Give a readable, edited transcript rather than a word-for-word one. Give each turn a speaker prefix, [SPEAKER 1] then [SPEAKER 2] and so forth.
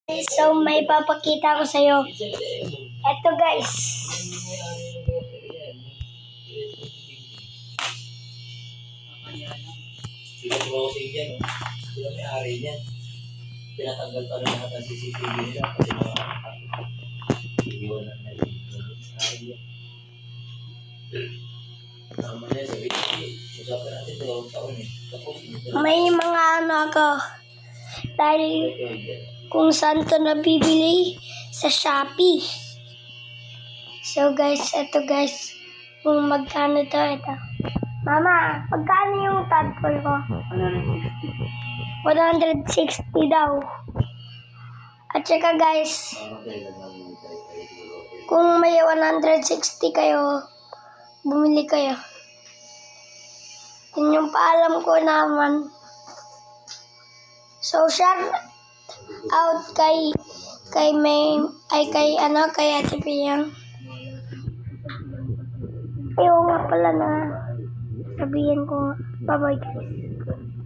[SPEAKER 1] So, may papakita ko sa'yo. Eto guys.
[SPEAKER 2] Sila crossing yan, no? Sila may-ari niyan. Pinatanggal pa rin lahat ng CCTV nila kasi mga iiwanan na rin. Tama na yan, sabi niya, usapan natin 2 taon eh. Tapos,
[SPEAKER 1] May mga ano ako. Dahil kung saan to nabibili sa Shopee. So guys, eto guys. Kung magkano to, eto. Mama, magkano yung tadpole ko? 160 daw. At saka guys, kung may 160 kayo, bumili kayo. Yun yung paalam ko naman. So, shout out kay Ate Piyang. Ayaw nga pala na sabihin ko. Bye-bye guys.